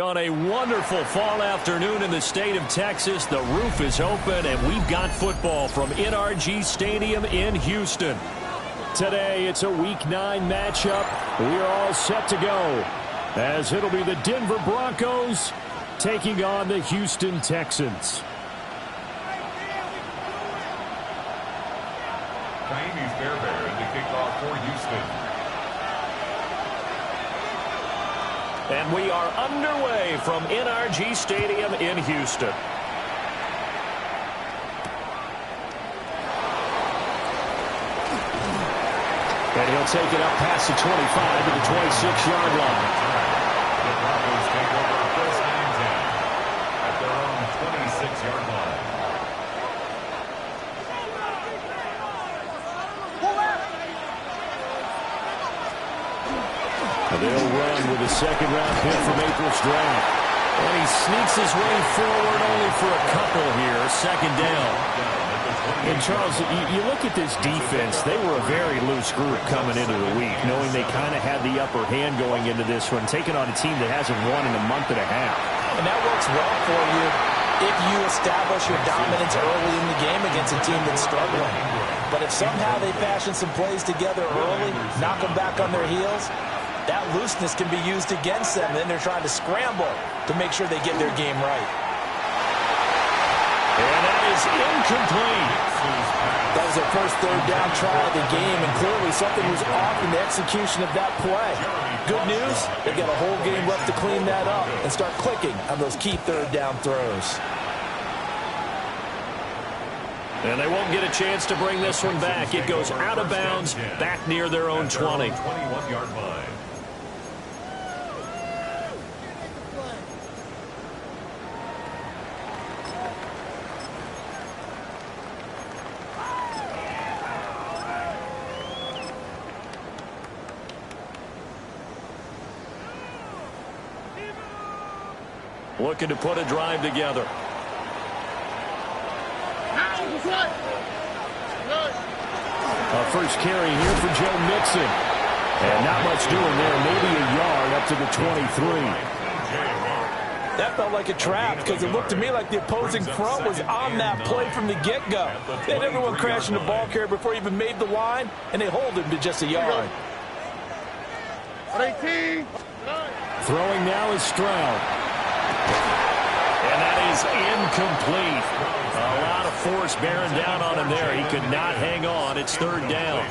On a wonderful fall afternoon in the state of Texas, the roof is open, and we've got football from NRG Stadium in Houston. Today, it's a Week 9 matchup. We are all set to go, as it'll be the Denver Broncos taking on the Houston Texans. Miami's Bearbears to kick off for Houston. And we are underway from NRG Stadium in Houston. And he'll take it up past the 25 to the 26-yard line. The Broncos take over first and 10 at their own 26-yard line. They'll run with a second-round pick from April's draft. And he sneaks his way forward only for a couple here. Second down. And, Charles, you look at this defense. They were a very loose group coming into the week, knowing they kind of had the upper hand going into this one, taking on a team that hasn't won in a month and a half. And that works well for you if you establish your dominance early in the game against a team that's struggling. But if somehow they fashion some plays together early, knock them back on their heels, that looseness can be used against them. Then they're trying to scramble to make sure they get their game right. And that is incomplete. That was their first third down try of the game, and clearly something was off in the execution of that play. Good news, they got a whole game left to clean that up and start clicking on those key third down throws. And they won't get a chance to bring this one back. It goes out of bounds, back near their own 20. 21-yard line. Looking to put a drive together. A first carry here for Joe Mixon. And not much doing there. Maybe a yard up to the 23. That felt like a trap because it looked to me like the opposing front was on that play from the get-go. They had everyone crashing the ball carrier before he even made the line, and they hold him to just a yard. Throwing now is Stroud. And that is incomplete. A lot of force bearing down on him there. He could not hang on. It's third down.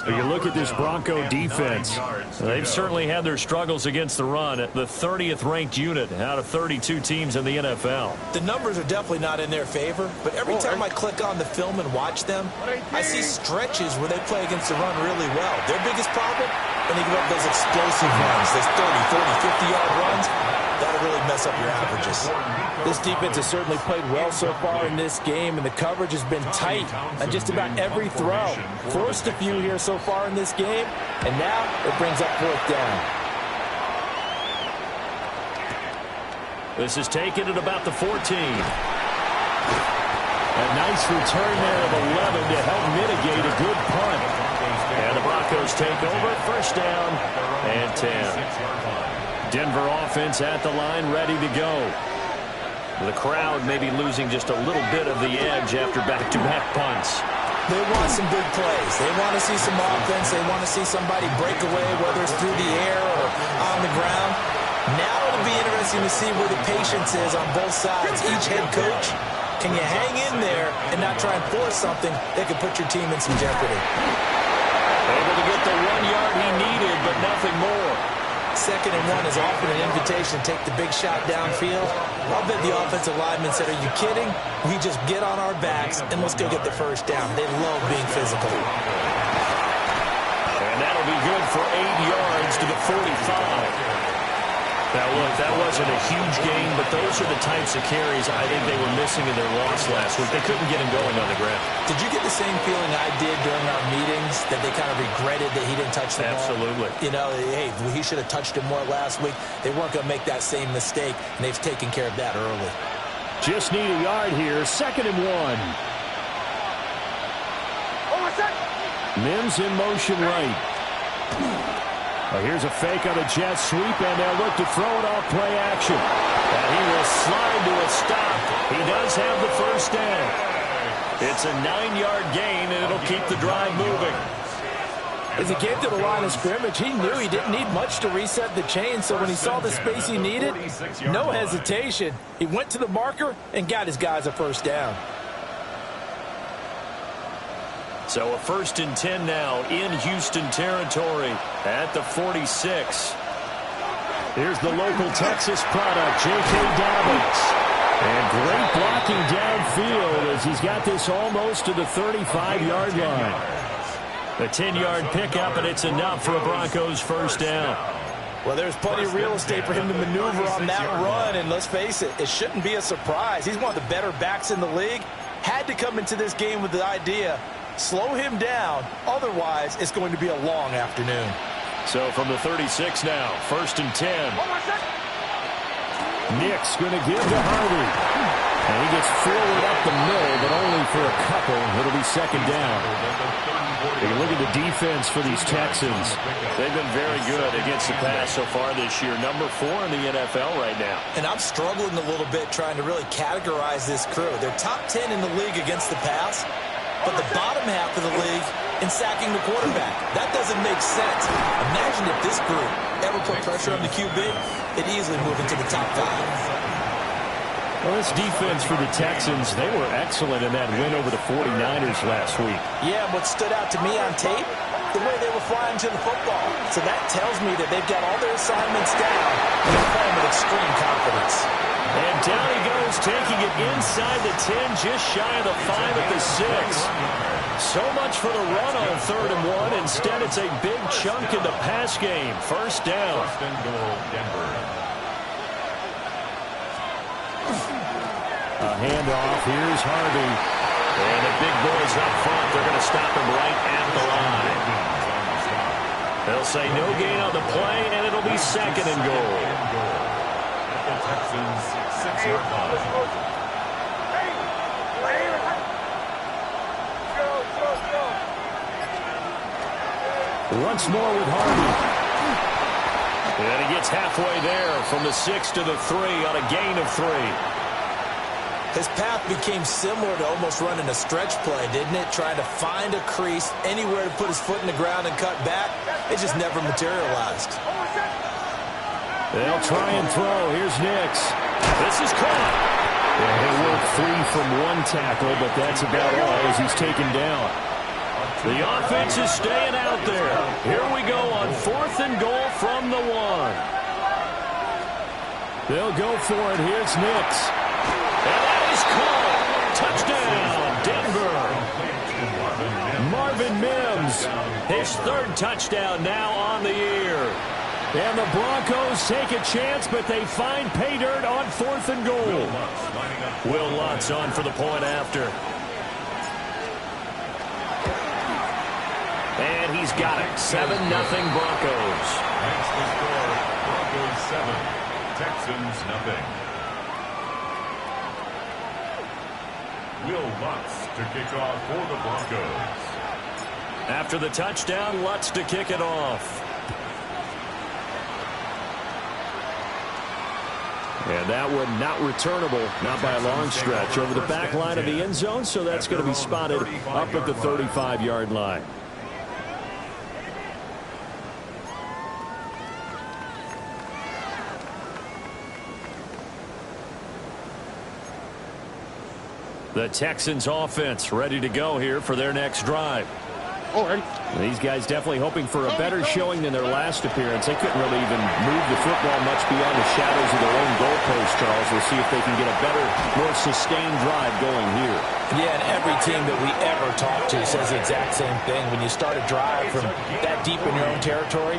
You look at this Bronco defense. They've certainly had their struggles against the run. The 30th ranked unit out of 32 teams in the NFL. The numbers are definitely not in their favor, but every time I click on the film and watch them, I see stretches where they play against the run really well. Their biggest problem, when they give up those explosive runs, those 30, 40, 50-yard runs, that'll really mess up your averages. This defense has certainly played well so far in this game, and the coverage has been tight on just about every throw. Forced a few here so far in this game, and now it brings up fourth down. This is taken at about the 14. A nice return there of 11 to help mitigate a good punt. And the Broncos take over, first down and 10. Denver offense at the line, ready to go. The crowd may be losing just a little bit of the edge after back-to-back punts. They want some big plays. They want to see some offense. They want to see somebody break away, whether it's through the air or on the ground. Now it'll be interesting to see where the patience is on both sides. Each head coach, can you hang in there and not try and force something that could put your team in some jeopardy? Able to get the 1 yard he needed, but nothing more. Second and 1 is often an invitation to take the big shot downfield. I'll bet the offensive linemen said, are you kidding? We just get on our backs and let's go get the first down. They love being physical. And that'll be good for 8 yards to the 45. Now, look, that wasn't a huge gain, but those are the types of carries I think they were missing in their loss last week. They couldn't get him going on the ground. Did you get the same feeling I did during our meetings, that they kind of regretted that he didn't touch the ball? Absolutely. You know, hey, he should have touched it more last week. They weren't going to make that same mistake, and they've taken care of that early. Just need a yard here, second and 1. Mims in motion right. Well, here's a fake on the jet sweep, and they'll look to throw it off play action. And he will slide to a stop. He does have the first down. It's a 9-yard gain, and it'll keep the drive moving. As he came to the line of scrimmage, he knew he didn't need much to reset the chain, so when he saw the space he needed, no hesitation. He went to the marker and got his guys a first down. So a 1st and 10 now in Houston territory at the 46. Here's the local Texas product, J.K. Dobbins. And great blocking downfield as he's got this almost to the 35-yard line. A 10-yard pickup, and it's enough for a Broncos first down. Well, there's plenty of real estate for him to maneuver on that run, and let's face it, it shouldn't be a surprise. He's one of the better backs in the league. Had to come into this game with the idea, slow him down, otherwise it's going to be a long afternoon. So from the 36 now, 1st and 10. Nick's going to give to Harvey. And he gets forward up the middle, but only for a couple. It'll be 2nd down. You can look at the defense for these Texans. They've been very good against the pass so far this year. Number 4 in the NFL right now. And I'm struggling a little bit trying to really categorize this crew. They're top 10 in the league against the pass, but the bottom half of the league in sacking the quarterback. That doesn't make sense. Imagine if this group ever put pressure on the QB, it'd easily move into the top 5. Well, this defense for the Texans, they were excellent in that win over the 49ers last week. Yeah, what stood out to me on tape, the way they were flying to the football. So that tells me that they've got all their assignments down and they're playing with extreme confidence. And down he goes, taking it inside the 10, just shy of the 5 at the 6. So much for the run on 3rd and 1. Instead, it's a big chunk in the pass game. First down. First and goal, Denver. A handoff. Here's Harvey. And the big boys up front. They're going to stop him right at the line. They'll say no gain on the play, and it'll be 2nd and goal. At the Texans' 6-yard line. Once more with Harvey. And he gets halfway there from the 6 to the 3 on a gain of 3. His path became similar to almost running a stretch play, didn't it? Trying to find a crease, anywhere to put his foot in the ground and cut back. It just never materialized. They'll try and throw. Here's Nix. This is caught. And he'll work 3 from 1 tackle, but that's about all as he's taken down. The offense is staying out there. Here we go on 4th and goal from the 1. They'll go for it. Here's Nix. And that is caught. Touchdown, Denver. Marvin Mims, his 3rd touchdown now on the year. And the Broncos take a chance, but they find pay dirt on 4th and goal. Will Lutz on for the point after. And he's got it. 7-0 Broncos. That's the score. Broncos 7, Texans nothing. Will Lutz to kick off for the Broncos. After the touchdown, Lutz to kick it off. And that one not returnable, not by a long stretch, over the back line of the end zone, so that's going to be spotted up at the 35-yard line. The Texans offense ready to go here for their next drive. These guys definitely hoping for a better showing than their last appearance. They couldn't really even move the football much beyond the shadows of their own goalpost, Charles. We'll see if they can get a better, more sustained drive going here. Yeah, and every team that we ever talk to says the exact same thing. When you start a drive from that deep in your own territory,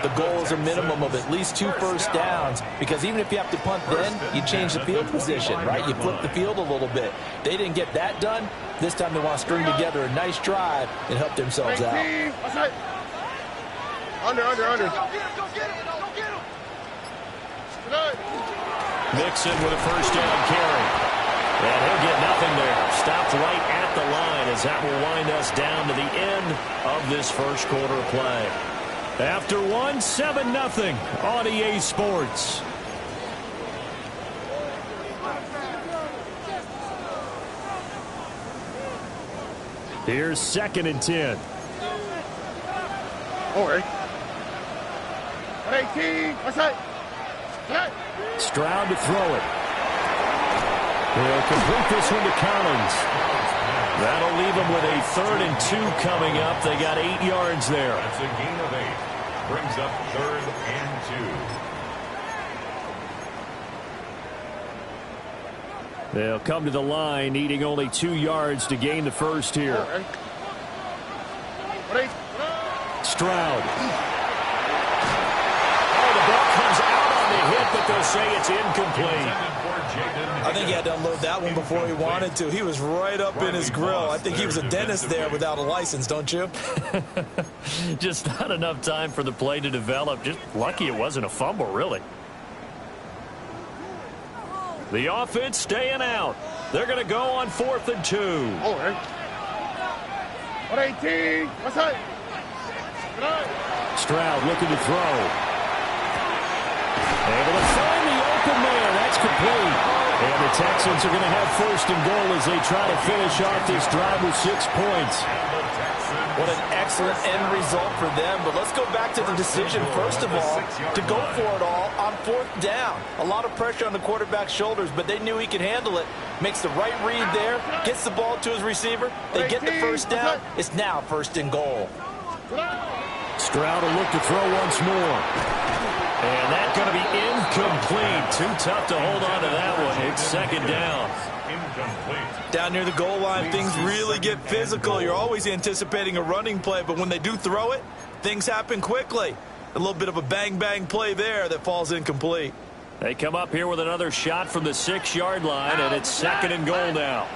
the goal is a minimum of at least 2 first downs, because even if you have to punt then, you change the field position, right? You flip the field a little bit. They didn't get that done. This time they want to string together a nice drive and help themselves out. Under. Mixon with a first down carry. And he'll get nothing there. Stopped right at the line as that will wind us down to the end of this first quarter play. After one, 7-0 on EA Sports. Here's 2nd and 10. Stroud to throw it. He'll complete this one to Collins. That'll leave them with a 3rd and 2 coming up. They got 8 yards there. That's a gain of 8. Brings up 3rd and 2. They'll come to the line, needing only 2 yards to gain the first here. Stroud. Oh, the ball comes out on the hit, but they'll say it's incomplete. I think he had to unload that one before he wanted to. He was right up in his grill. I think he was a dentist there without a license, don't you? Just not enough time for the play to develop. Just lucky it wasn't a fumble, really. The offense staying out. They're going to go on 4th and 2. Stroud looking to throw. Able to find the open man. That's complete. And the Texans are going to have 1st and goal as they try to finish off this drive with 6 points. What an excellent end result for them. But let's go back to the decision, first of all, to go for it all on 4th down. A lot of pressure on the quarterback's shoulders, but they knew he could handle it. Makes the right read there, gets the ball to his receiver. They get the 1st down. It's now 1st and goal. Stroud will look to throw once more. And that's going to be incomplete. Too tough to hold on to that one. It's 2nd down. Incomplete. Down near the goal line, things really get physical. You're always anticipating a running play, but when they do throw it, things happen quickly. A little bit of a bang-bang play there that falls incomplete. They come up here with another shot from the 6-yard line, and it's 2nd and goal now.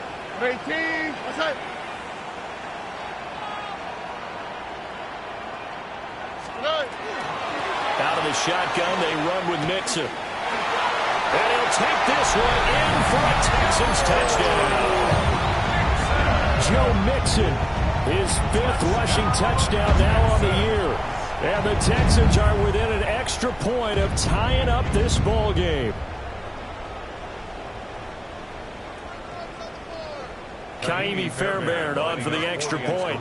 Out of the shotgun, they run with Mixon. And he'll take this one in for a Texans touchdown. Joe Mixon, his 5th rushing touchdown now on the year. And the Texans are within an extra point of tying up this ball game. Kaimi Fairbairn on for the extra point.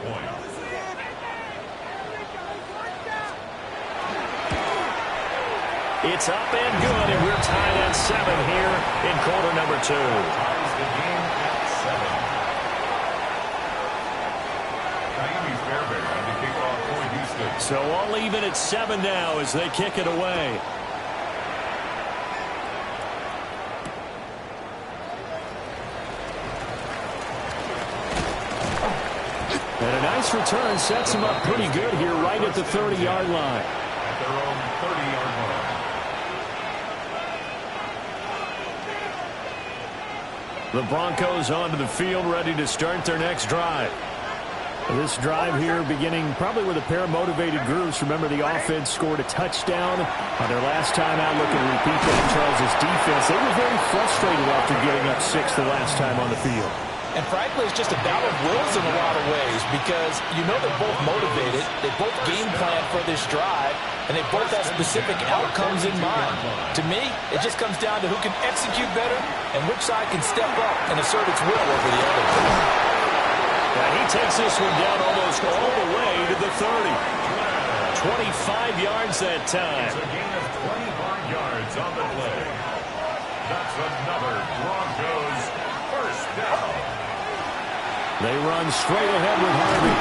It's up and good, and we're tied at 7 here in quarter number 2. Ties the game at 7. Kaimi Fairbairn, the kickoff for Houston. So all even at 7 now as they kick it away. And a nice return sets them up pretty good here right at the 30-yard line. At their own 30-yard line. The Broncos onto the field, ready to start their next drive. This drive here beginning probably with a pair of motivated groups. Remember, the offense scored a touchdown on their last time out. Looking to repeat that. Charles' defense, they were very frustrated after giving up 6 the last time on the field. And frankly, it's just a battle of wills in a lot of ways because you know they're both motivated. They both game plan for this drive, and they both have specific outcomes in mind. To me, it just comes down to who can execute better and which side can step up and assert its will over the other. And he takes this one down almost all the way to the 30. 25 yards that time. It's a gain of 25 yards on the play. That's another Broncos first down. They run straight ahead with Harvey.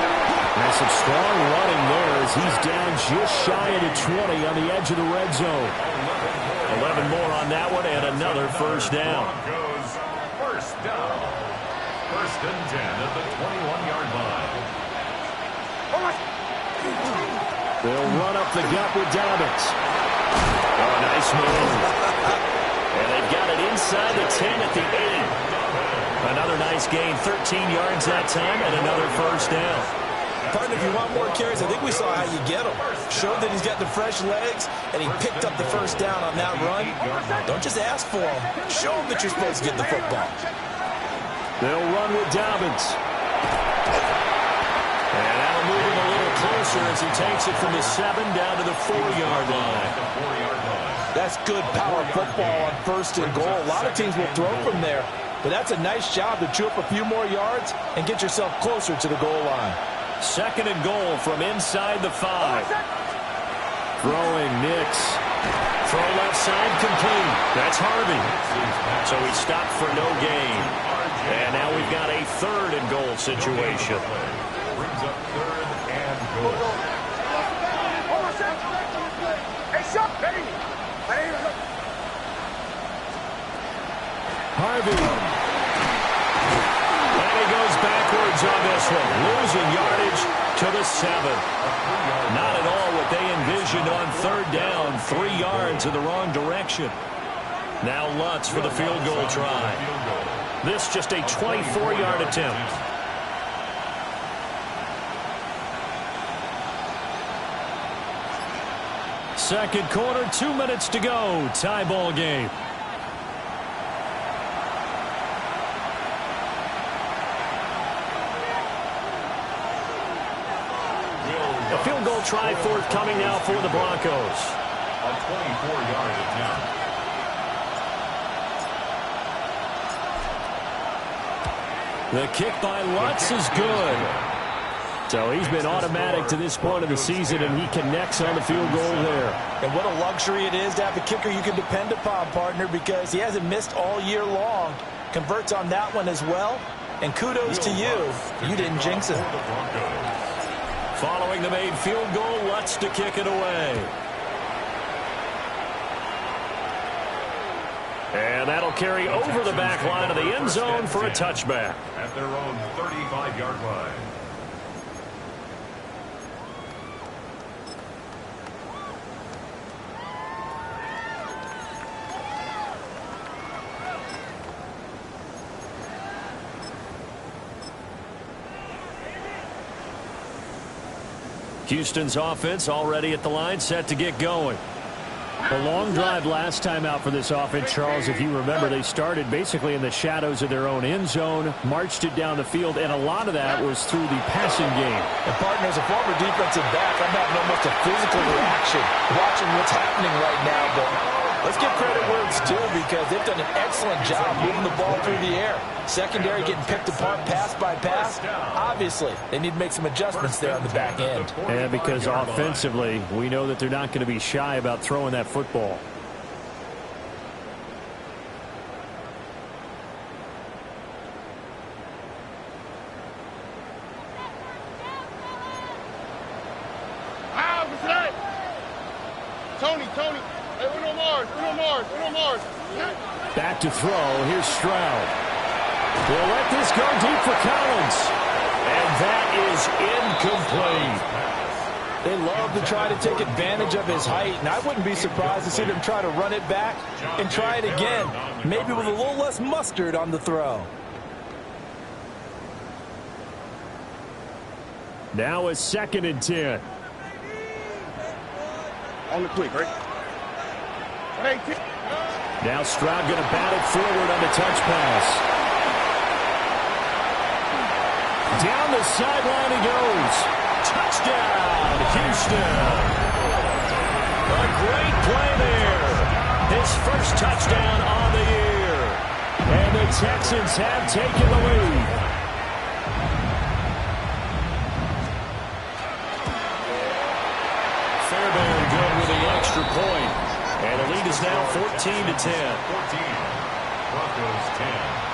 There's some strong running there as he's down just shy of the 20 on the edge of the red zone. 11 more on that one and another first down. Broncos first down. 1st and 10 at the 21-yard line. They'll run up the gut with Dobbins. Oh, nice move. And they've got it inside the 10 at the 8. Another nice gain, 13 yards that time, and another first down. Partner, if you want more carries, I think we saw how you get them. Showed that he's got the fresh legs, and he picked up the first down on that run. Don't just ask for them. Show them that you're supposed to get the football. They'll run with Dobbins. And that'll move him a little closer as he takes it from the 7 down to the 4-yard line. That's good power football on 1st and goal. A lot of teams will throw from there, but that's a nice job to chew up a few more yards and get yourself closer to the goal line. 2nd and goal from inside the 5. Throwing Nix. Throw left side complete. That's Harvey. So he stopped for no gain. And now we've got a 3rd and goal situation. Brings up 3rd and goal. Harvey. And he goes backwards on this one. Losing yardage to the 7. Not at all what they envisioned on 3rd down. 3 yards in the wrong direction. Now Lutz for the field goal try. This just a 24-yard attempt. Second quarter, 2 minutes to go. Tie ball game. A field goal try forthcoming now for the Broncos. A 24-yard attempt. The kick by Lutz is good. So he's been automatic to this point of the season, and he connects on the field goal there. And what a luxury it is to have a kicker you can depend upon, partner, because he hasn't missed all year long. Converts on that one as well. And kudos to you. You didn't jinx it. Following the made field goal, Lutz to kick it away. And that'll carry over the back line of the end zone for a touchback. At their own 35-yard line. Houston's offense already at the line, set to get going. A long drive last time out for this offense, Charles. If you remember, they started basically in the shadows of their own end zone, marched it down the field, and a lot of that was through the passing game. And partner, as a former defensive back, I'm having almost a physical reaction watching what's happening right now. But let's give credit where it's due, because they've done an excellent job moving the ball through the air. Secondary getting picked apart pass by pass. Obviously, they need to make some adjustments there on the back end. And because offensively, we know that they're not going to be shy about throwing that football. Tony. Hey, Uno Mars. Back to throw. Here's Stroud. They'll let this go deep for Collins. And that is incomplete. They love to try to take advantage of his height, and I wouldn't be surprised to see them try to run it back and try it again, maybe with a little less mustard on the throw. Now a 2nd and 10. On the quick, right? Now Stroud going to bat it forward on the touch pass. Down the sideline he goes. Touchdown, Houston. A great play there. His first touchdown on the year. And the Texans have taken the lead. Fairbairn good with the extra point. And the lead is now 14-10. 14. Broncos 10.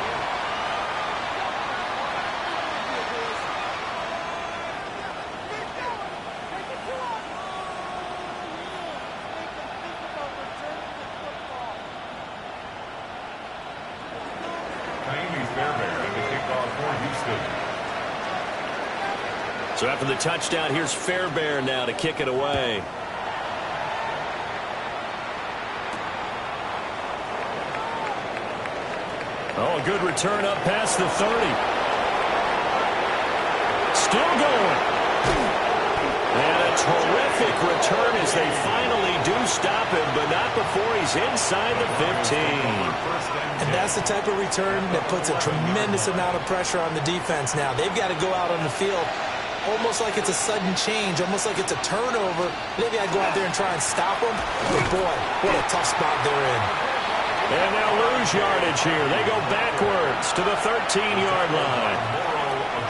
So after the touchdown, here's Fairbairn now to kick it away. Oh, a good return up past the 30. Still going. And a terrific return as they finally do stop him, but not before he's inside the 15. And that's the type of return that puts a tremendous amount of pressure on the defense now. They've got to go out on the field almost like it's a sudden change, almost like it's a turnover. Maybe I go out there and try and stop them. But boy, what a tough spot they're in. And now lose yardage here. They go backwards to the 13-yard line.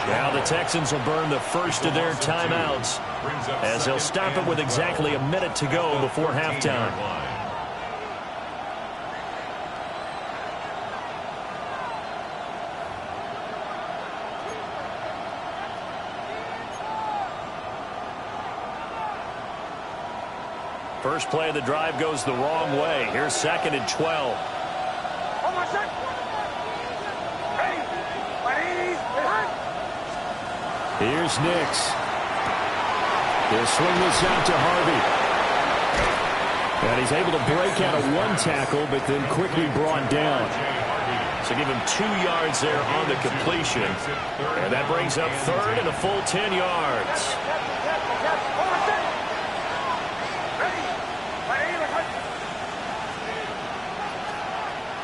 Now the Texans will burn the first of their timeouts as they'll stop it with exactly a minute to go before halftime. First play of the drive goes the wrong way. Here's 2nd and 12. Here's Nix. He'll swing this out to Harvey. And he's able to break out of one tackle, but then quickly brought down. So give him 2 yards there on the completion. And that brings up 3rd and a full 10 yards.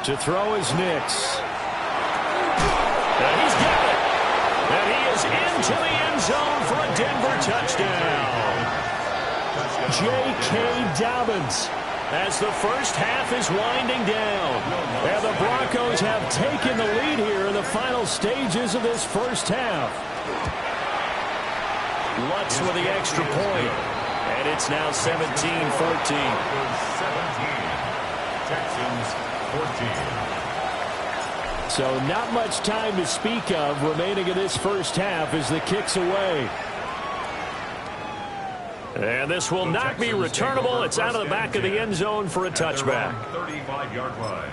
To throw is Nix. And he's got it. And he is into the end zone for a Denver touchdown. J.K. Dobbins as the first half is winding down. And the Broncos have taken the lead here in the final stages of this first half. Lutz with the extra point. And it's now 17-14. 17. Texans 14. So not much time to speak of remaining in this first half as the kick's away. And this will not be returnable. It's out of the back of the end zone for a touchback. 35-yard line.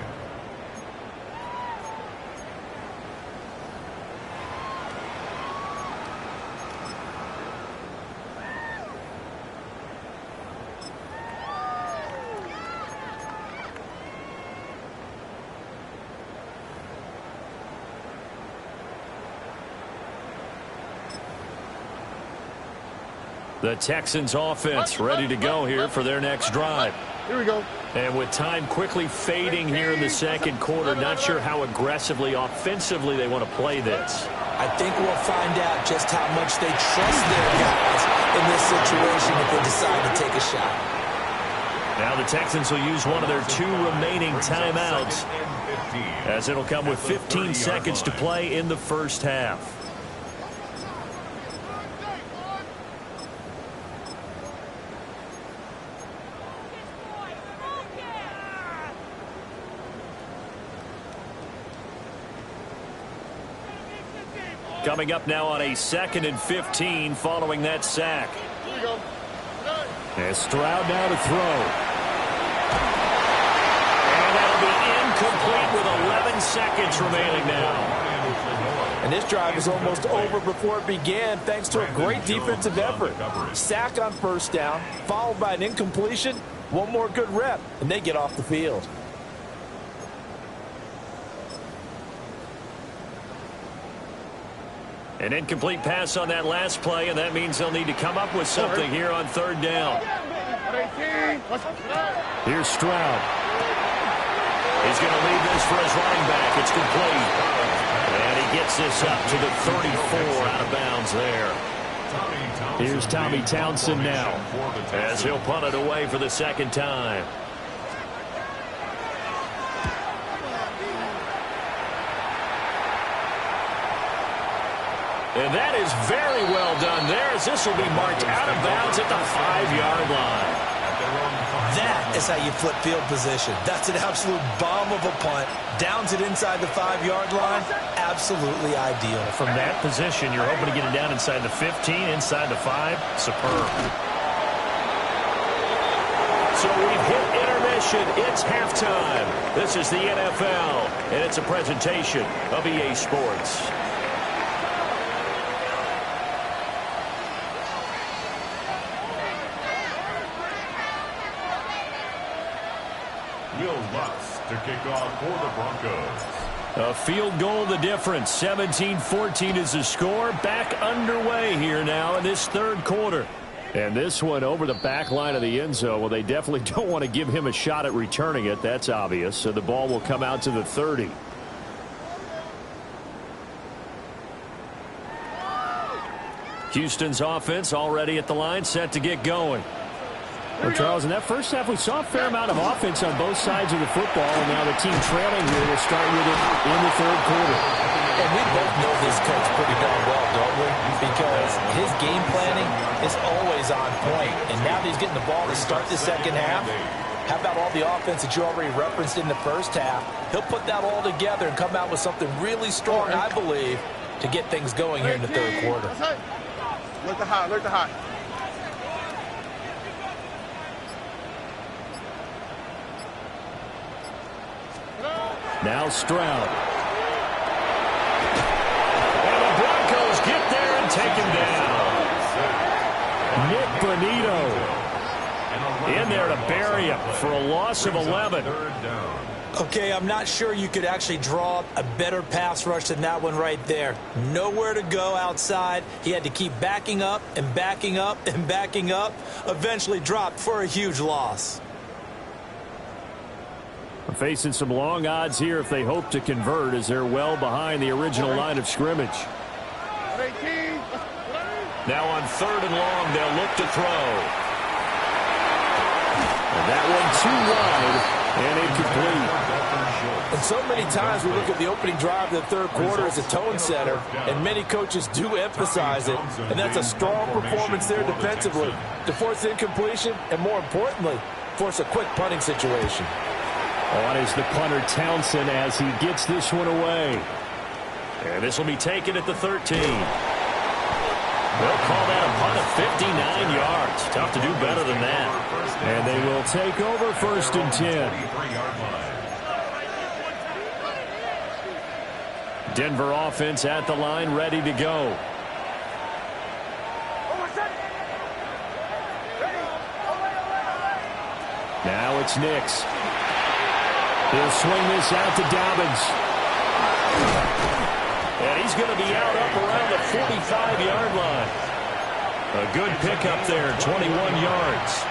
The Texans offense ready to go here for their next drive. Here we go. And with time quickly fading here in the second quarter, not sure how aggressively, offensively they want to play this. I think we'll find out just how much they trust their guys in this situation if they decide to take a shot. Now the Texans will use one of their 2 remaining timeouts as it'll come with 15 seconds to play in the first half. Coming up now on a 2nd and 15 following that sack. Here we go. And Stroud now to throw. And that'll be incomplete with 11 seconds remaining now. And this drive is almost over before it began thanks to a great defensive effort. Sack on first down, followed by an incompletion, one more good rep, and they get off the field. An incomplete pass on that last play, and that means they'll need to come up with something here on 3rd down. Here's Stroud. He's going to lead this for his running back. It's complete. And he gets this up to the 34 out of bounds there. Here's Tommy Townsend now as he'll punt it away for the 2nd time. And that is very well done there as this will be marked out of bounds at the 5-yard line. That is how you flip field position. That's an absolute bomb of a punt. Downs it inside the 5-yard line. Absolutely ideal. From that position, you're hoping to get it down inside the 15, inside the 5. Superb. So we've hit intermission. It's halftime. This is the NFL, and it's a presentation of EA Sports. To kick off for the Broncos. A field goal the difference. 17-14 is the score. Back underway here now in this 3rd quarter. And this one over the back line of the end zone. Well, they definitely don't want to give him a shot at returning it. That's obvious. So the ball will come out to the 30. Houston's offense already at the line, set to get going. Well, Charles, in that first half, we saw a fair amount of offense on both sides of the football, and now the team trailing here will start with it in the third quarter. And we both know this coach pretty darn well, don't we? Because his game planning is always on point. And now that he's getting the ball to start the second half, how about all the offense that you already referenced in the first half? He'll put that all together and come out with something really strong, I believe, to get things going here in the third quarter. Look the hot, look the hot. Now Stroud. And the Broncos get there and take him down. Nick Bonito in there to bury him for a loss of 11. Okay, I'm not sure you could actually draw a better pass rush than that one right there. Nowhere to go outside. He had to keep backing up and backing up and backing up. Eventually dropped for a huge loss. Facing some long odds here if they hope to convert, as they're well behind the original line of scrimmage. Now on 3rd and long, they'll look to throw. And that one too wide and incomplete. And so many times we look at the opening drive of the third quarter as a tone setter, and many coaches do emphasize it. And that's a strong performance there defensively to force incompletion and, more importantly, force a quick punting situation. On is the punter Townsend as he gets this one away. And this will be taken at the 13. They'll call that a punt of 59 yards. Tough to do better than that. And they will take over 1st and 10. Denver offense at the line, ready to go. Now it's Nix. He'll swing this out to Dobbins. And he's going to be out up around the 45-yard line. A good pickup there, 21 yards.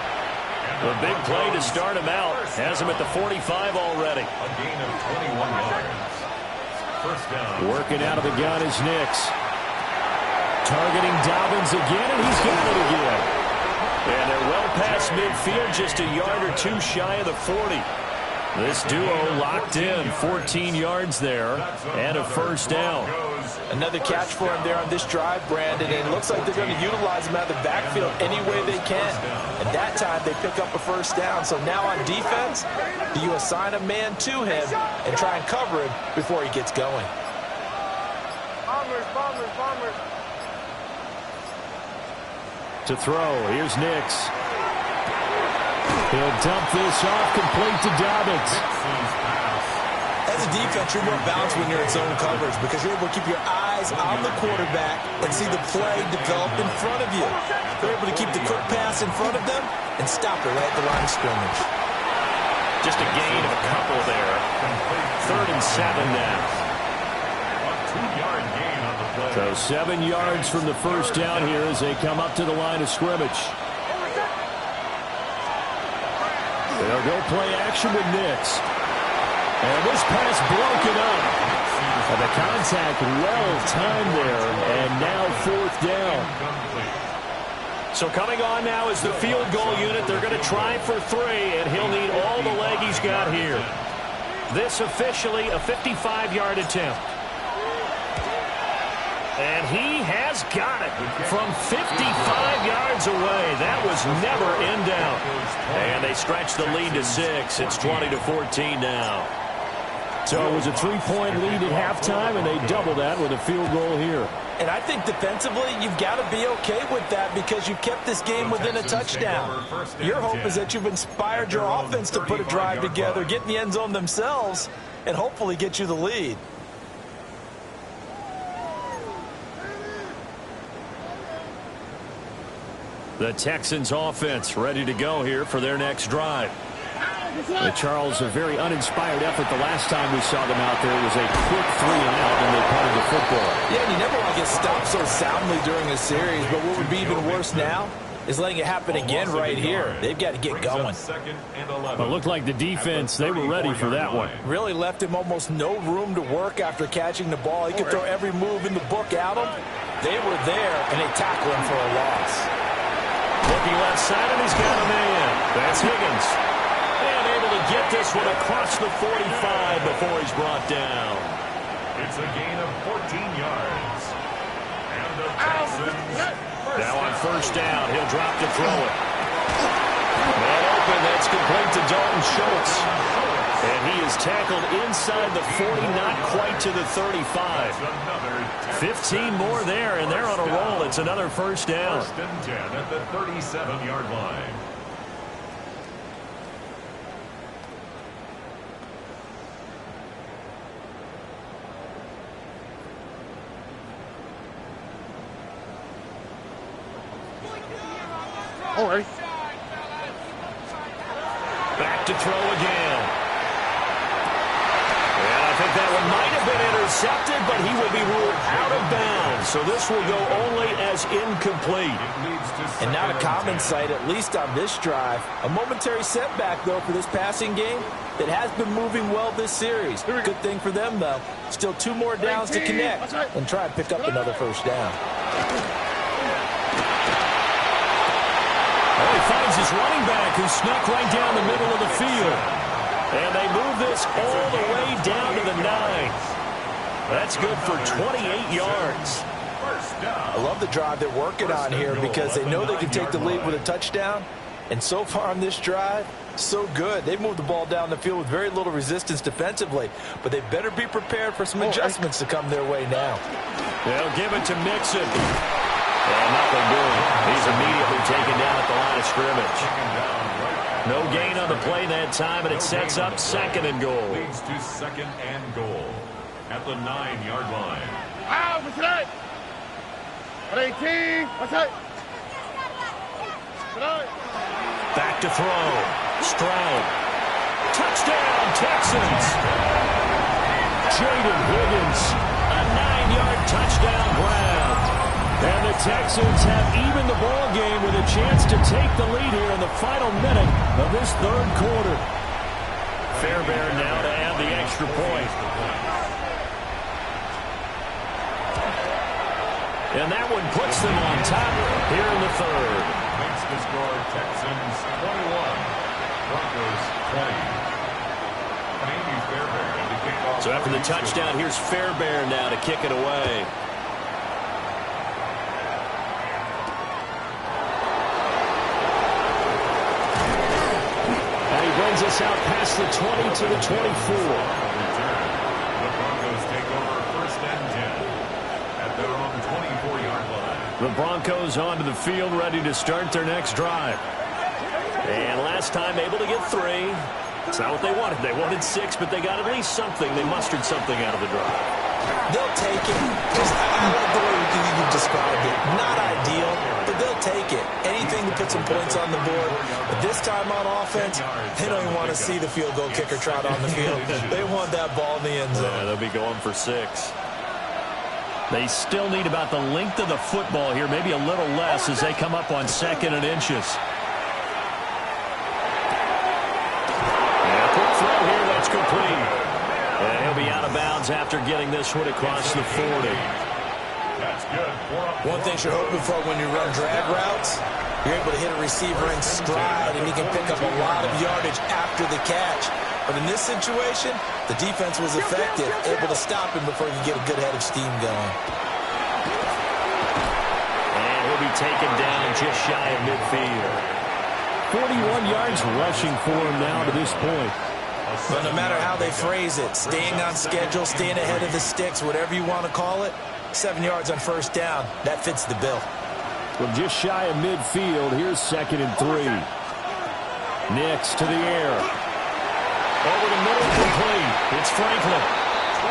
A big play to start him out. Has him at the 45 already. A gain of 21 yards. First down. Working out of the gun is Nix. Targeting Dobbins again, and he's got it again. And they're well past midfield, just a yard or two shy of the 40. This duo locked in, 14 yards there, and a first down. Another catch for him there on this drive, Brandon, and it looks like they're going to utilize him out of the backfield any way they can. And that time they pick up a first down. So now on defense, do you assign a man to him and try and cover him before he gets going? Bombers. To throw, here's Nix. He'll dump this off, complete to Dobbins. As a defense, you're more balanced when you're in zone coverage because you're able to keep your eyes on the quarterback and see the play develop in front of you. They're able to keep the quick pass in front of them and stop it right at the line of scrimmage. Just a gain of a couple there. 3rd and 7 now. A 2-yard gain on the play. So 7 yards from the first down here as they come up to the line of scrimmage. They'll go play action with Nix. And this pass broken up. And the contact well timed there. And now 4th down. So coming on now is the field goal unit. They're going to try for 3, and he'll need all the leg he's got here. This officially a 55-yard attempt. And he has got it from 55 yards away. That was never in doubt. And they stretch the lead to 6. It's 20-14 now. So it was a 3-point lead at halftime, and they double that with a field goal here. And I think defensively, you've got to be okay with that because you've kept this game within a touchdown. Your hope is that you've inspired your offense to put a drive together, get in the end zone themselves, and hopefully get you the lead. The Texans offense ready to go here for their next drive. Charles, a very uninspired effort the last time we saw them out there. It was a quick 3-and-out, and they punted the football. Yeah, and you never want to get stopped so soundly during a series, but what would be even worse now is letting it happen again right here. They've got to get going. It looked like the defense, they were ready for that one. Really left him almost no room to work after catching the ball. He could throw every move in the book at him. They were there, and they tackle him for a loss. Looking left side, and he's got a man. That's Higgins. And able to get this one across the 45 before he's brought down. It's a gain of 14 yards. And the Texans. Now on first down, he'll drop to throw it. Man open, that's complete to Dalton Schultz. And he is tackled inside the 40, not quite to the 35. 15 more there, and they're on a roll. It's another first down. First and 10 at the 37-yard line. All right. Back to throw again. And I think that one might have been intercepted, but he will be ruled out of bounds. So this will go only as incomplete. And not a common sight, at least on this drive. A momentary setback, though, for this passing game that has been moving well this series. Good thing for them, though. Still 2 more downs to connect and try and pick up another first down. Oh, he finds his running back who snuck right down the middle of the field. And they move this all the way down to the 9. That's good for 28 yards. I love the drive they're working on here because they know they can take the lead with a touchdown. And so far on this drive, so good. They've moved the ball down the field with very little resistance defensively. But they better be prepared for some adjustments to come their way now. They'll give it to Mixon. And nothing doing. He's immediately taken down at the line of scrimmage. No gain on the play that time, and it sets up second and goal. Leads to second and goal at the 9-yard line. What's that? 18. What's that? Back to throw. Stroud. Touchdown, Texans. Jaden Higgins. A 9-yard touchdown grab. And the Texans have evened the ball game with a chance to take the lead here in the final minute of this third quarter. Fairbairn now to add the extra point. And that one puts them on top here in the third. Makes the score Texans 21, Broncos 20. Maybe Fairbairn to kick off. So after the touchdown, here's Fairbairn now to kick it away. Brings us out past the 20 to the 24. The Broncos take over first and 10 at their own 24-yard line. The Broncos onto the field, ready to start their next drive. And last time able to get 3. It's not what they wanted. They wanted 6, but they got at least something. They mustered something out of the drive. They'll take it. I love the way you described it. Not ideal, but they'll take it. Anything to put some points on the board. But this time on offense, they don't even want to see the field goal kicker trot on the field. They want that ball in the end zone. Yeah, they'll be going for 6. They still need about the length of the football here, maybe a little less as they come up on 2nd and inches. Yeah, quick throw here, that's complete. And he'll be out of bounds after getting this one across the 40. That's good. One thing you're hoping for when you run drag routes, you're able to hit a receiver in stride, and he can pick up a lot of yardage after the catch. But in this situation, the defense was effective, able to stop him before he could get a good head of steam going. And he'll be taken down just shy of midfield. 41 yards rushing for him now to this point. But no matter how they phrase it, staying on schedule, staying ahead of the sticks, whatever you want to call it, 7 yards on first down, that fits the bill. Well, just shy of midfield, here's 2nd and 3. Next to the air. Over the middle, complete. It's Franklin.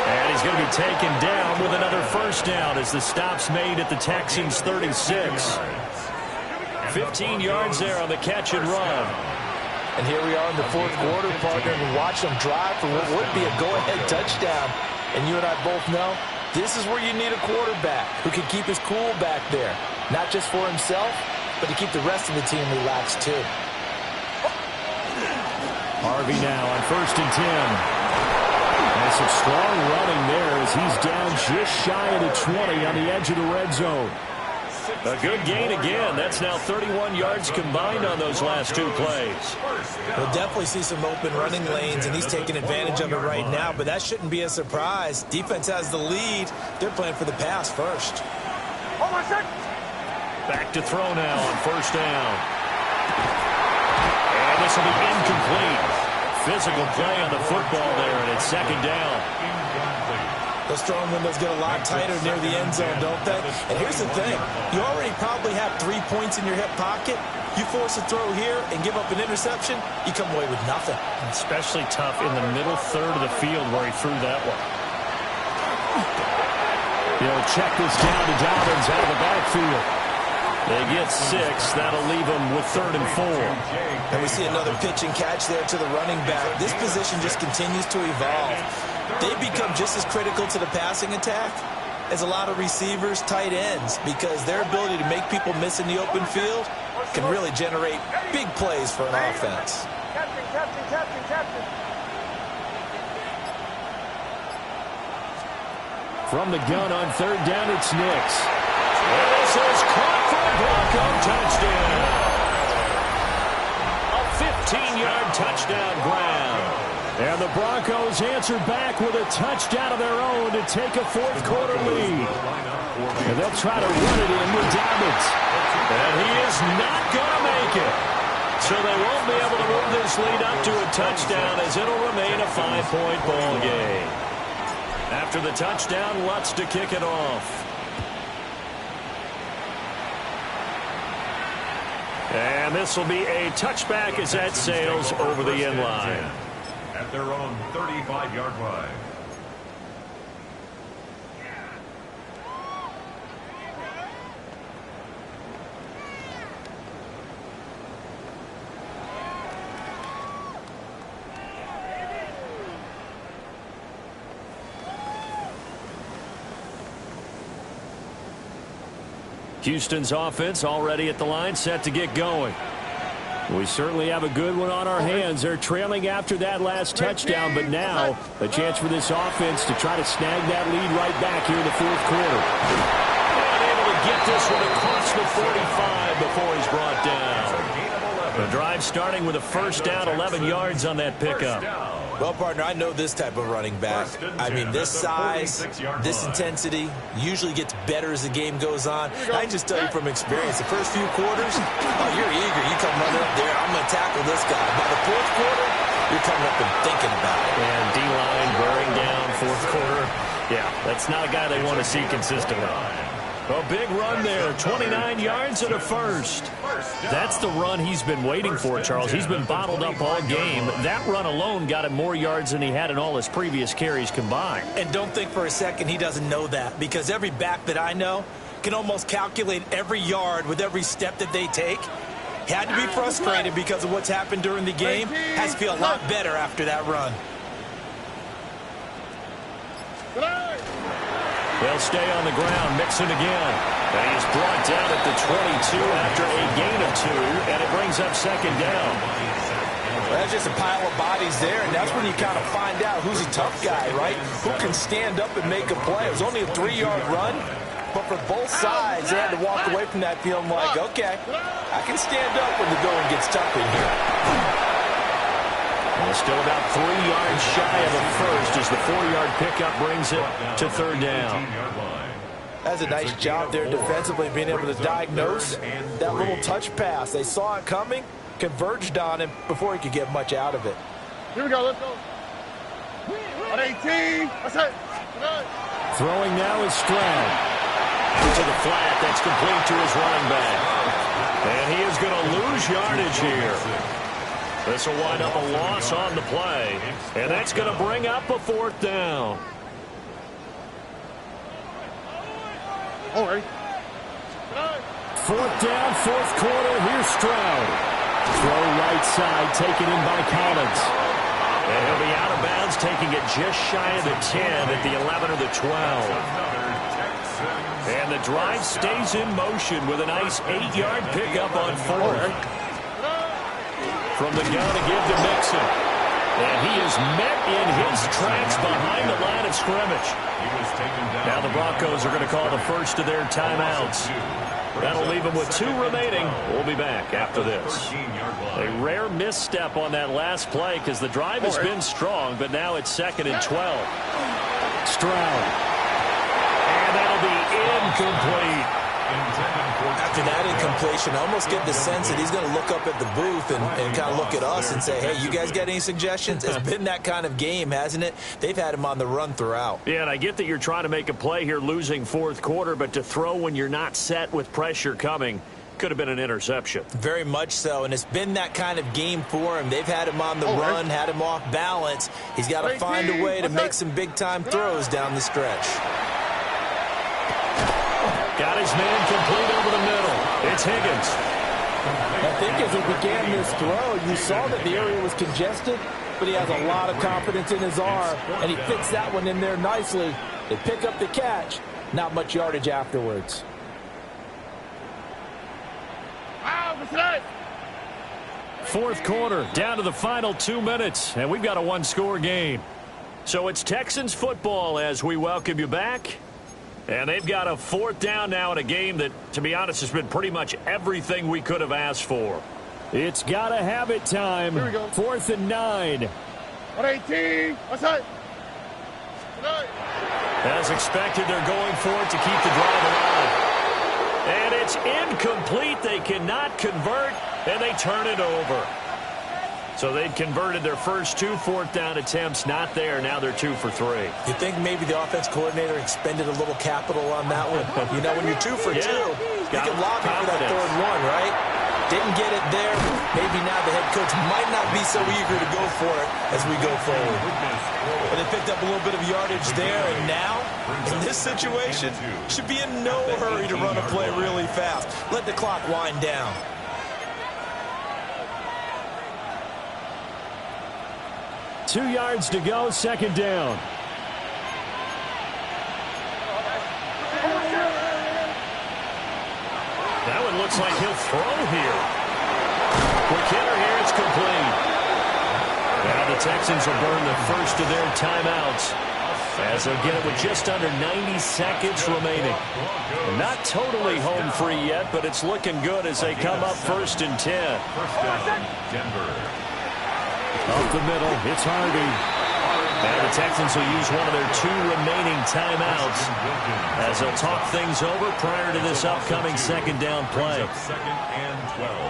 And he's going to be taken down with another first down as the stop's made at the Texans' 36. 15 yards there on the catch and run. And here we are in the fourth quarter, partner, and watch them drive for what would be a go-ahead touchdown. And you and I both know this is where you need a quarterback who can keep his cool back there, not just for himself, but but to keep the rest of the team relaxed too. Harvey now on 1st and 10. And some strong running there as he's down just shy of the 20 on the edge of the red zone. A good gain again. That's now 31 yards combined on those last 2 plays. We'll definitely see some open running lanes, and he's taking advantage of it right now, but that shouldn't be a surprise. Defense has the lead. They're playing for the pass first. Back to throw now on 1st down. And this will be incomplete. Physical play on the football there, and it's 2nd down. Those throwing windows get a lot tighter near the end zone, don't they? And here's the thing. You already probably have 3 points in your hip pocket. You force a throw here and give up an interception, you come away with nothing. Especially tough in the middle third of the field where he threw that one. He'll check this down to Dobbins out of the backfield. They get 6. That'll leave them with 3rd and 4. And we see another pitch and catch there to the running back. This position just continues to evolve. They become just as critical to the passing attack as a lot of receivers, tight ends, because their ability to make people miss in the open field can really generate big plays for an offense. From the gun on 3rd down, it's Nix. And this is caught for a Bronco touchdown. A 15-yard touchdown ground. And the Broncos answered back with a touchdown of their own to take a 4th quarter lead. And they'll try to run it in with Dobbins. And he is not going to make it. So they won't be able to move this lead up to a touchdown as it'll remain a 5-point ball game. After the touchdown, Lutz to kick it off. And this will be a touchback as that sails over the end line. At their own 35-yard line. Houston's offense already at the line, set to get going. We certainly have a good one on our hands. They're trailing after that last touchdown, but now a chance for this offense to try to snag that lead right back here in the 4th quarter. And able to get this one across the 45 before he's brought down. The drive starting with a 1st down, 11 yards on that pickup. Well, partner, I know this type of running back. I mean, this size, this intensity usually gets better as the game goes on. I can just tell you from experience, the first few quarters, oh, you're eager. You come running up there, I'm going to tackle this guy. By the 4th quarter, you're coming up and thinking about it. And D-line wearing down 4th quarter. Yeah, that's not a guy they want to see consistently. A big run there, 29 yards and a 1st. That's the run he's been waiting for, Charles. He's been bottled up all game. That run alone got him more yards than he had in all his previous carries combined. And don't think for a second he doesn't know that, because every back that I know can almost calculate every yard with every step that they take. Had to be frustrated because of what's happened during the game. Has to feel a lot better after that run. They'll stay on the ground, Mixon again. And he's brought down at the 22 after a gain of 2, and it brings up 2nd down. Well, that's just a pile of bodies there, and that's when you kind of find out who's a tough guy, right? Who can stand up and make a play. It was only a 3-yard run, but for both sides, they had to walk away from that feeling like, okay, I can stand up when the going gets tough in here. Well, still about 3 yards shy of the 1st as the 4-yard pickup brings it to 3rd down. That's a nice job there defensively, being able to diagnose that little touch pass. They saw it coming, converged on him before he could get much out of it. Here we go, let's go. On 18, that's it. Throwing now is Stroud. To the flat, that's complete to his running back. And he is going to lose yardage here. This will wind up a loss on the play. And that's going to bring up a 4th down. All right. 4th down, 4th quarter. Here's Stroud. Throw right side, taken in by Collins. And he'll be out of bounds, taking it just shy of the 10 at the 11 or the 12. And the drive stays in motion with a nice 8-yard pickup on 4th. From the gun to give to Mixon. And he is met in his tracks behind the line of scrimmage. Now the Broncos are going to call the first of their timeouts. That'll leave them with 2 remaining. We'll be back after this. A rare misstep on that last play because the drive has been strong, but now it's 2nd and 12. Stroud. And that'll be incomplete. After that incompletion, I almost get the sense that he's going to look up at the booth and kind of look at us and say, hey, you guys got any suggestions? It's been that kind of game, hasn't it? They've had him on the run throughout. Yeah, and I get that you're trying to make a play here losing 4th quarter, but to throw when you're not set with pressure coming could have been an interception. Very much so, and it's been that kind of game for him. They've had him on the run, had him off balance. He's got to find a way to make some big-time throws down the stretch. Got his man complete over the middle. It's Higgins. I think as he began this throw, you saw that the area was congested, but he has a lot of confidence in his arm, and he fits that one in there nicely. They pick up the catch. Not much yardage afterwards. Fourth quarter, down to the final 2 minutes, and we've got a 1-score game. So it's Texans football as we welcome you back. And they've got a 4th down now in a game that, to be honest, has been pretty much everything we could have asked for. It's got to have it time. Here we go. 4th and 9. 118. What's that? As expected, they're going for it to keep the drive alive. And it's incomplete. They cannot convert, and they turn it over. So they'd converted their first 2 4th down attempts. Not there. Now they're 2 for 3. You think maybe the offense coordinator expended a little capital on that one? You know, when you're 2 for 2, you can lobby for that 3rd one, right? Didn't get it there. Maybe now the head coach might not be so eager to go for it as we go forward. But they picked up a little bit of yardage there, and now, in this situation, should be in no hurry to run a play really fast. Let the clock wind down. 2 yards to go, 2nd down. That one looks like he'll throw here. Quick hitter here, it's complete. Now the Texans will burn the first of their timeouts as they'll get it with just under 90 seconds remaining. Not totally home free yet, but it's looking good as they come up 1st and 10. Denver. Up the middle, it's Harvey. And the Texans will use one of their 2 remaining timeouts as they'll talk things over prior to this upcoming 2nd down play.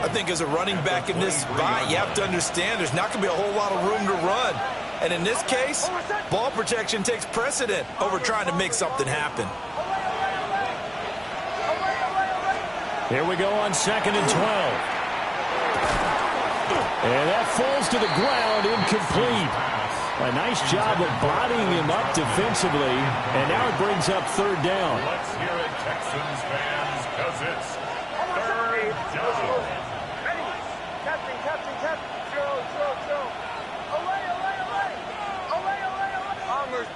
I think as a running back in this spot, you have to understand there's not going to be a whole lot of room to run. And in this case, ball protection takes precedent over trying to make something happen. Here we go on 2nd and 12. And that falls to the ground, incomplete. A nice job of bodying him up defensively, and now it brings up 3rd down. Let's hear it, Texans fans, because it's 3rd down. Captain. Chill. Away.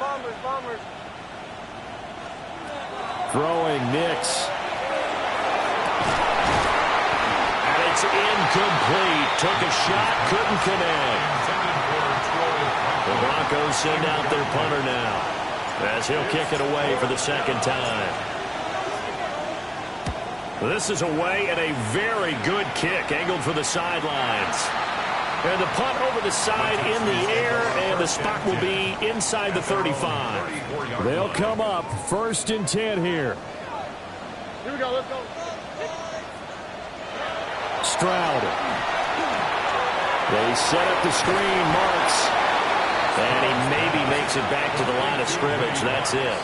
Bombers. Throwing Nix. It's incomplete. Took a shot, couldn't connect. The Broncos send out their punter now as he'll kick it away for the 2nd time. This is away and a very good kick, angled for the sidelines. And the punt over the side in the air, and the spot will be inside the 35. They'll come up 1st and 10 here. Here we go, let's go. Stroud. They set up the screen, Marks. And he maybe makes it back to the line of scrimmage. That's it.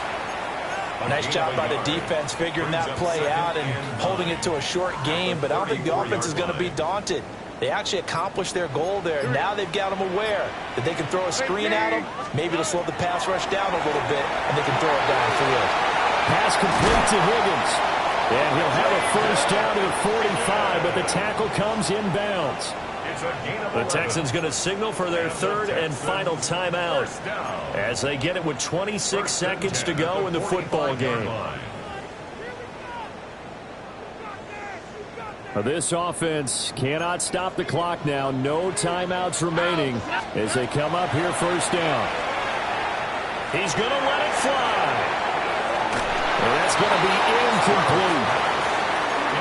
Nice job by the defense figuring that play out and holding it to a short game, but I don't think the offense is going to be daunted. They actually accomplished their goal there. Now they've got them aware that they can throw a screen at them. Maybe it'll slow the pass rush down a little bit, and they can throw it downfield. Pass complete to Higgins. And he'll have a 1st down to the 45, but the tackle comes inbounds. The Texans going to signal for their 3rd and final timeout as they get it with 26 seconds to go in the football game. This offense cannot stop the clock now. No timeouts remaining as they come up here first down. He's going to let it fly. And that's going to be incomplete.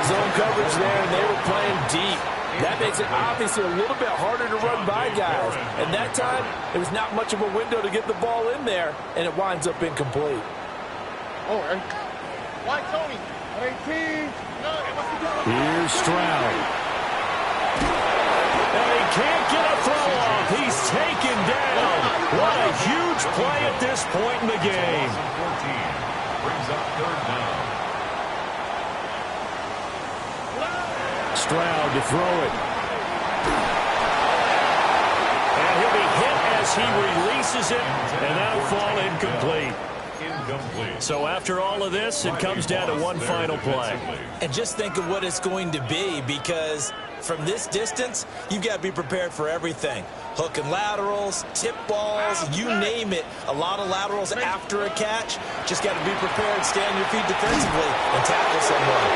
Zone coverage there, and they were playing deep. That makes it obviously a little bit harder to run by guys. And that time, there was not much of a window to get the ball in there, and it winds up incomplete. Oh, and why Tony? 18. Here's Stroud. And he can't get a throw off. He's taken down. What a huge play at this point in the game. 14 brings up third down. Stroud to throw it. And he'll be hit as he releases it, and that'll fall incomplete. So after all of this, it comes down to one final play. And just think of what it's going to be, because from this distance, you've got to be prepared for everything. Hook and laterals, tip balls, you name it. A lot of laterals after a catch. Just got to be prepared, stay on your feet defensively, and tackle someone.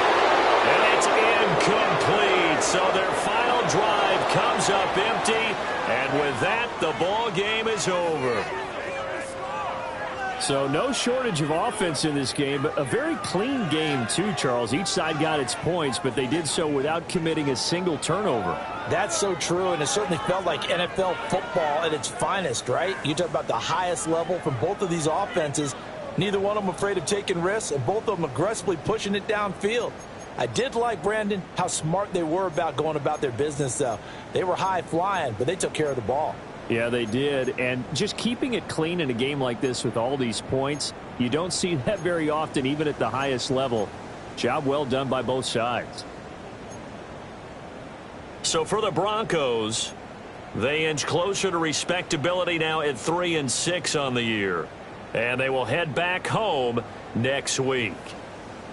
And it's incomplete. So their final drive comes up empty. And with that, the ball game is over. So no shortage of offense in this game, but a very clean game too, Charles. Each side got its points, but they did so without committing a single turnover. That's so true, and it certainly felt like NFL football at its finest, right? You talk about the highest level from both of these offenses. Neither one of them afraid of taking risks, and both of them aggressively pushing it downfield. I did like, Brandon, how smart they were about going about their business, though. They were high-flying, but they took care of the ball. Yeah, they did. And just keeping it clean in a game like this with all these points, you don't see that very often, even at the highest level. Job well done by both sides. So for the Broncos, they inch closer to respectability now at 3-6 on the year. And they will head back home next week.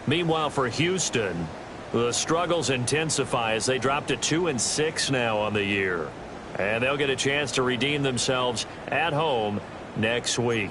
Meanwhile, for Houston, the struggles intensify as they drop to 2-6 now on the year. And they'll get a chance to redeem themselves at home next week.